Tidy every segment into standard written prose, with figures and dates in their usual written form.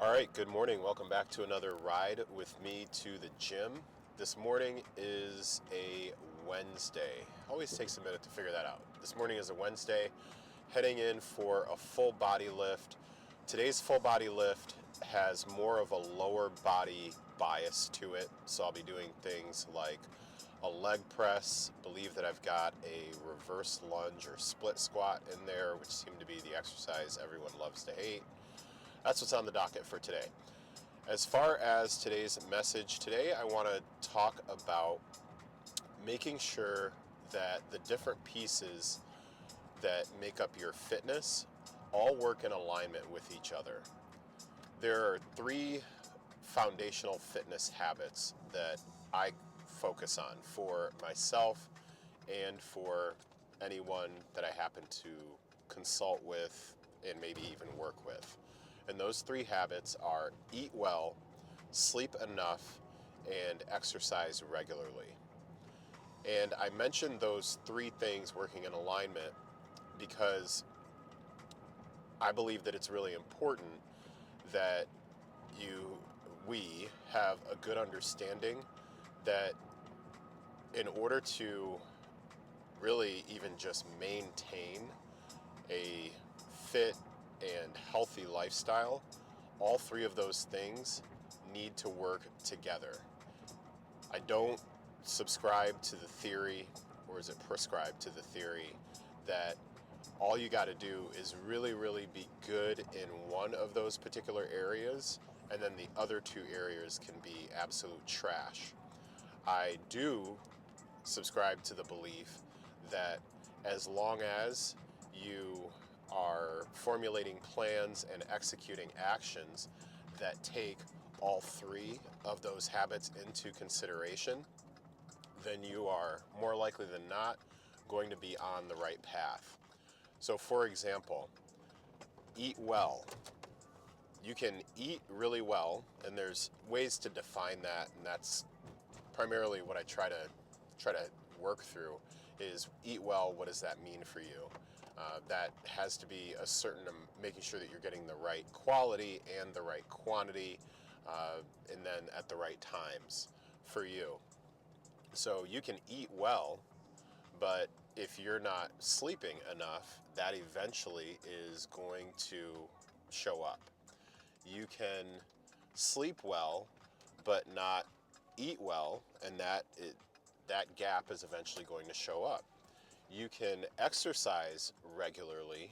All right, good morning. Welcome back to another ride with me to the gym. This morning is a Wednesday. Always takes a minute to figure that out. This morning is a Wednesday, heading in for a full body lift. Today's full body lift has more of a lower body bias to it, so I'll be doing things like a leg press. Believe that I've got a reverse lunge or split squat in there, which seem to be the exercise everyone loves to hate. That's what's on the docket for today. As far as today's message, today I want to talk about making sure that the different pieces that make up your fitness all work in alignment with each other. There are three foundational fitness habits that I focus on for myself and for anyone that I happen to consult with and maybe even work with. And those three habits are eat well, sleep enough, and exercise regularly. And I mentioned those three things working in alignment because I believe that it's really important that we have a good understanding that in order to really even just maintain a fit and healthy lifestyle, all three of those things need to work together. I don't subscribe to the theory, or is it prescribed to the theory, that all you got to do is really, really be good in one of those particular areas, and then the other two areas can be absolute trash. I do subscribe to the belief that as long as you are formulating plans and executing actions that take all three of those habits into consideration, then you are more likely than not going to be on the right path. So, for example, eat well. You can eat really well, and there's ways to define that, and that's primarily what I try to work through is eat well. What does that mean for you? That has to be a certain making sure that you're getting the right quality and the right quantity, and then at the right times for you. So you can eat well, but if you're not sleeping enough, that eventually is going to show up. You can sleep well, but not eat well, and that gap is eventually going to show up. You can exercise regularly,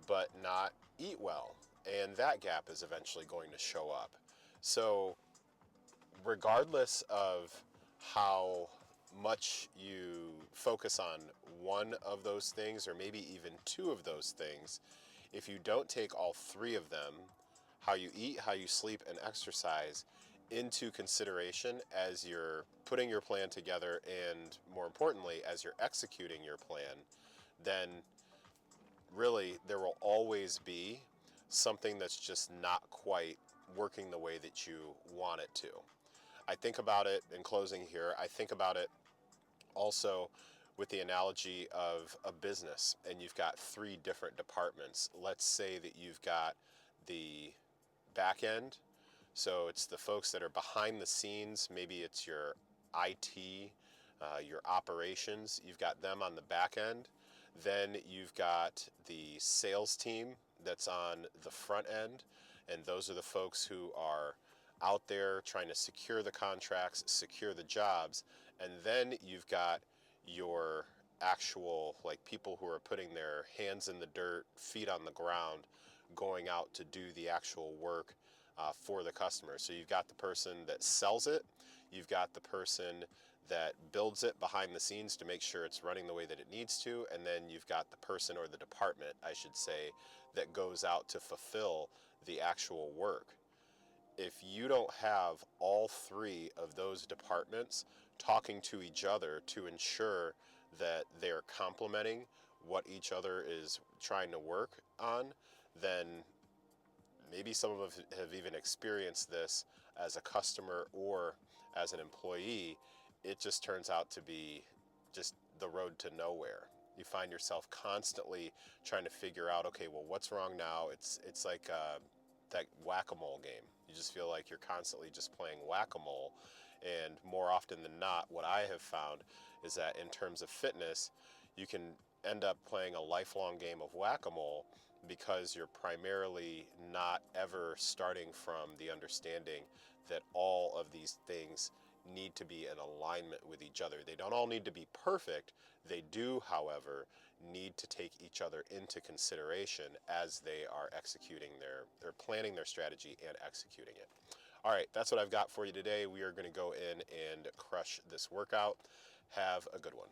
but not eat well, and that gap is eventually going to show up. So, regardless of how much you focus on one of those things, or maybe even two of those things, if you don't take all three of them, how you eat, how you sleep, and exercise, into consideration as you're putting your plan together, and more importantly, as you're executing your plan, then really there will always be something that's just not quite working the way that you want it to. I think about it, in closing here, I think about it also with the analogy of a business, and you've got three different departments. Let's say that you've got the back end, so it's the folks that are behind the scenes. Maybe it's your IT, your operations. You've got them on the back end. Then you've got the sales team that's on the front end, and those are the folks who are out there trying to secure the contracts, secure the jobs. And then you've got your actual, like, people who are putting their hands in the dirt, feet on the ground, going out to do the actual work for the customer. So you've got the person that sells it, you've got the person that builds it behind the scenes to make sure it's running the way that it needs to, and then you've got the person, or the department, I should say, that goes out to fulfill the actual work. If you don't have all three of those departments talking to each other to ensure that they're complementing what each other is trying to work on, then maybe some of us have even experienced this as a customer or as an employee. It just turns out to be just the road to nowhere. You find yourself constantly trying to figure out, okay, well, what's wrong now? It's like that whack-a-mole game. You just feel like you're constantly just playing whack-a-mole. And more often than not, what I have found is that in terms of fitness, you can end up playing a lifelong game of whack-a-mole because you're primarily not ever starting from the understanding that all of these things need to be in alignment with each other. They don't all need to be perfect. They do, however, need to take each other into consideration as they are executing they're planning their strategy and executing it. All right, that's what I've got for you today. We are going to go in and crush this workout. Have a good one.